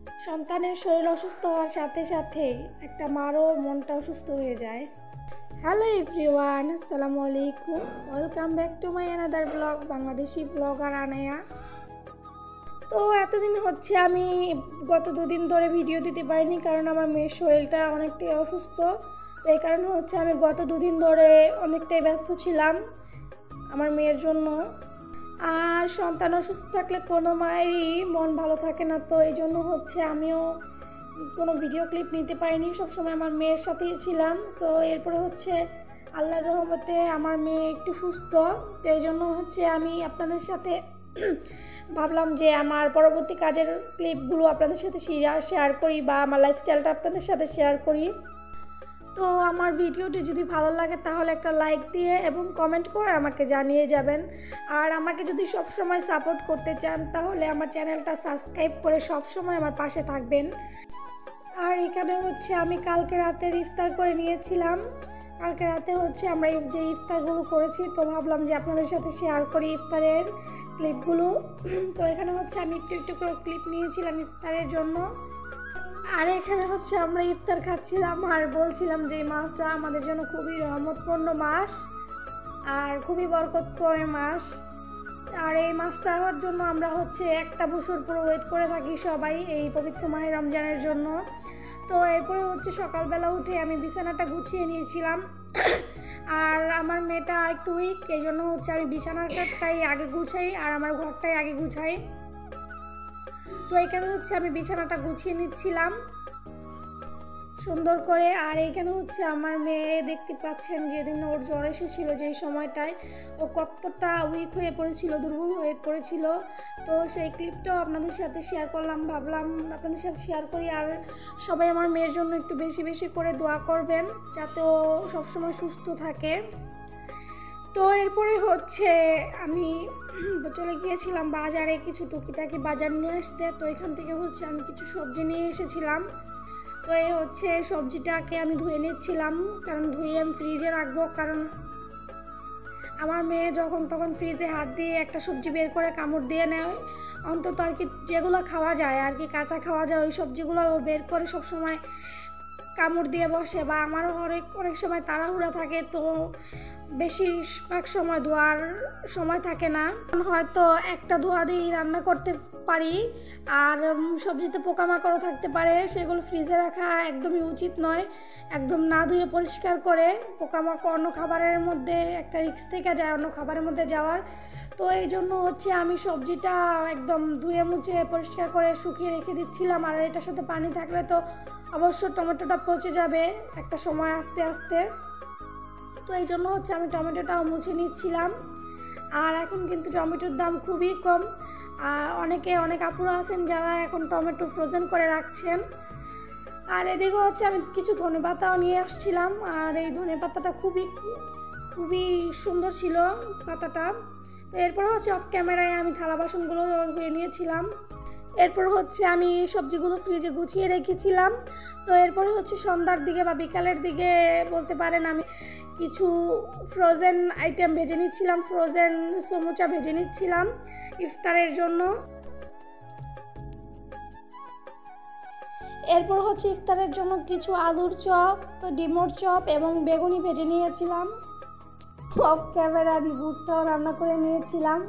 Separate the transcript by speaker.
Speaker 1: সন্তানের শরীর অসুস্থ হওয়ার সাথে সাথে একটা মারও মনটা অসুস্থ হয়ে যায়। হ্যালো এভরিওয়ান, আসসালামু আলাইকুম, welcome back to my another blog, Bangladeshi blogger Anaya. তো এতদিন হচ্ছে আমি গত দুদিন ধরে ভিডিও দিতে পারিনি, কারণ আমার মেয়ের শরীরটা অনেকটাই অসুস্থ। তো এই কারণে হচ্ছে আমি গত দুদিন ধরে অনেকটাই ব্যস্ত ছিলাম আমার মেয়ের জন্য। আর সন্তান অসুস্থ থাকলে কোনো মায়েরই মন ভালো থাকে না, তো এই জন্য হচ্ছে আমিও কোনো ভিডিও ক্লিপ নিতে পারিনি, সবসময় আমার মেয়ের সাথেই ছিলাম। তো এরপরে হচ্ছে আল্লাহর রহমতে আমার মেয়ে একটু সুস্থ, তো এই জন্য হচ্ছে আমি আপনাদের সাথে ভাবলাম যে আমার পরবর্তী কাজের ক্লিপগুলো আপনাদের সাথে শেয়ার করি বা আমার লাইফস্টাইলটা আপনাদের সাথে শেয়ার করি। তো আমার ভিডিওটি যদি ভালো লাগে তাহলে একটা লাইক দিয়ে এবং কমেন্ট করে আমাকে জানিয়ে যাবেন। আর আমাকে যদি সবসময় সাপোর্ট করতে চান তাহলে আমার চ্যানেলটা সাবস্ক্রাইব করে সবসময় আমার পাশে থাকবেন। আর এখানে হচ্ছে আমি কালকে রাতের ইফতার করে নিয়েছিলাম। কালকে রাতে হচ্ছে আমরা যে ইফতারগুলো করেছি, তো ভাবলাম যে আপনাদের সাথে শেয়ার করি ইফতারের ক্লিপগুলো। তো এখানে হচ্ছে আমি একটু একটু করে ক্লিপ নিয়েছিলাম ইফতারের জন্য। আর এখানে হচ্ছে আমরা ইফতার খাচ্ছিলাম আর বলছিলাম যে এই মাসটা আমাদের জন্য খুবই রহমতপূর্ণ মাস আর খুবই বরকতময় মাস। আর এই মাসটা হওয়ার জন্য আমরা হচ্ছে একটা বছর পুরো ওয়েট করে থাকি সবাই এই পবিত্র মাহে রমজানের জন্য। তো এরপরে হচ্ছে সকালবেলা উঠে আমি বিছানাটা গুছিয়ে নিয়েছিলাম। আর আমার মেয়েটা একটু উইক, এই জন্য হচ্ছে আমি বিছানাটাই আগে গুছাই আর আমার ঘরটাই আগে গুছাই। তো এখানে হচ্ছে আমি বিছানাটা গুছিয়ে নিচ্ছিলাম সুন্দর করে। আর এইখানে হচ্ছে আমার মেয়ে দেখতে পাচ্ছেন যেদিন ওর জ্বর এসেছিল, যেই সময়টায় ও কতটা উইক হয়ে পড়েছিল, দুর্বল হয়ে পড়েছিল। তো সেই ক্লিপটাও আপনাদের সাথে শেয়ার করলাম, ভাবলাম আপনাদের সাথে শেয়ার করি। আর সবাই আমার মেয়ের জন্য একটু বেশি বেশি করে দোয়া করবেন যাতে ও সবসময় সুস্থ থাকে। তো এরপরে হচ্ছে আমি চলে গিয়েছিলাম বাজারে কিছু টুকিটাকি বাজার নিয়ে আসতে। তো এখান থেকে হচ্ছে আমি কিছু সবজি নিয়ে এসেছিলাম। তো এই হচ্ছে সবজিটাকে আমি ধুয়ে নিচ্ছিলাম, কারণ ধুয়ে আমি ফ্রিজে রাখবো, কারণ আমার মেয়ে যখন তখন ফ্রিজে হাত দিয়ে একটা সবজি বের করে কামড় দিয়ে নেয়। অন্তত আর কি যেগুলো খাওয়া যায় আর কি কাঁচা খাওয়া যায় ওই সবজিগুলো ও বের করে সবসময় কামড় দিয়ে বসে। বা আমারও অনেক সময় তাড়াহুড়া থাকে, তো বেশিরভাগ সময় ধোয়ার সময় থাকে না, হয়তো একটা ধোয়া দিয়েই রান্না করতে পারি। আর সবজিতে পোকামাকড়ও থাকতে পারে, সেগুলো ফ্রিজে রাখা একদমই উচিত নয়। একদম না ধুয়ে পরিষ্কার করে, পোকামাকড় অন্য খাবারের মধ্যে একটা রিস্ক থেকে যায় অন্য খাবারের মধ্যে যাওয়ার। তো এই জন্য হচ্ছে আমি সবজিটা একদম ধুয়ে মুছে পরিষ্কার করে শুকিয়ে রেখে দিচ্ছিলাম। আর এটার সাথে পানি থাকলে তো অবশ্য টমেটোটা পচে যাবে একটা সময় আস্তে আস্তে। তো এই জন্য হচ্ছে আমি টমেটোটাও মুছে নিচ্ছিলাম। আর এখন কিন্তু টমেটোর দাম খুবই কম। আর অনেক আপুরা আছেন যারা এখন টমেটো ফ্রোজেন করে রাখছেন। আর এদিকে হচ্ছে আমি কিছু ধনেপাতাও নিয়ে আসছিলাম। আর এই ধনেপাতাটা খুবই সুন্দর ছিল পাতাটা। তো এরপর হচ্ছে অফ ক্যামেরায় আমি থালা বাসনগুলো ধুয়ে নিয়েছিলাম। এরপর হচ্ছে আমি সবজিগুলো ফ্রিজে গুছিয়ে রেখেছিলাম। তো এরপরে হচ্ছে সন্ধ্যার দিকে বা বিকালের দিকে বলতে পারেন আমি কিছু ফ্রোজেন আইটেম ভেজে নিচ্ছিলাম, ফ্রোজেন সমুচা ভেজে নিচ্ছিলাম ইফতারের জন্য। এরপর হচ্ছে ইফতারের জন্য কিছু আলুর চপ, ডিমোর চপ এবং বেগুনি ভেজে নিয়েছিলাম। অফ ক্যামেরা আমি বুটটাও রান্না করে নিয়েছিলাম।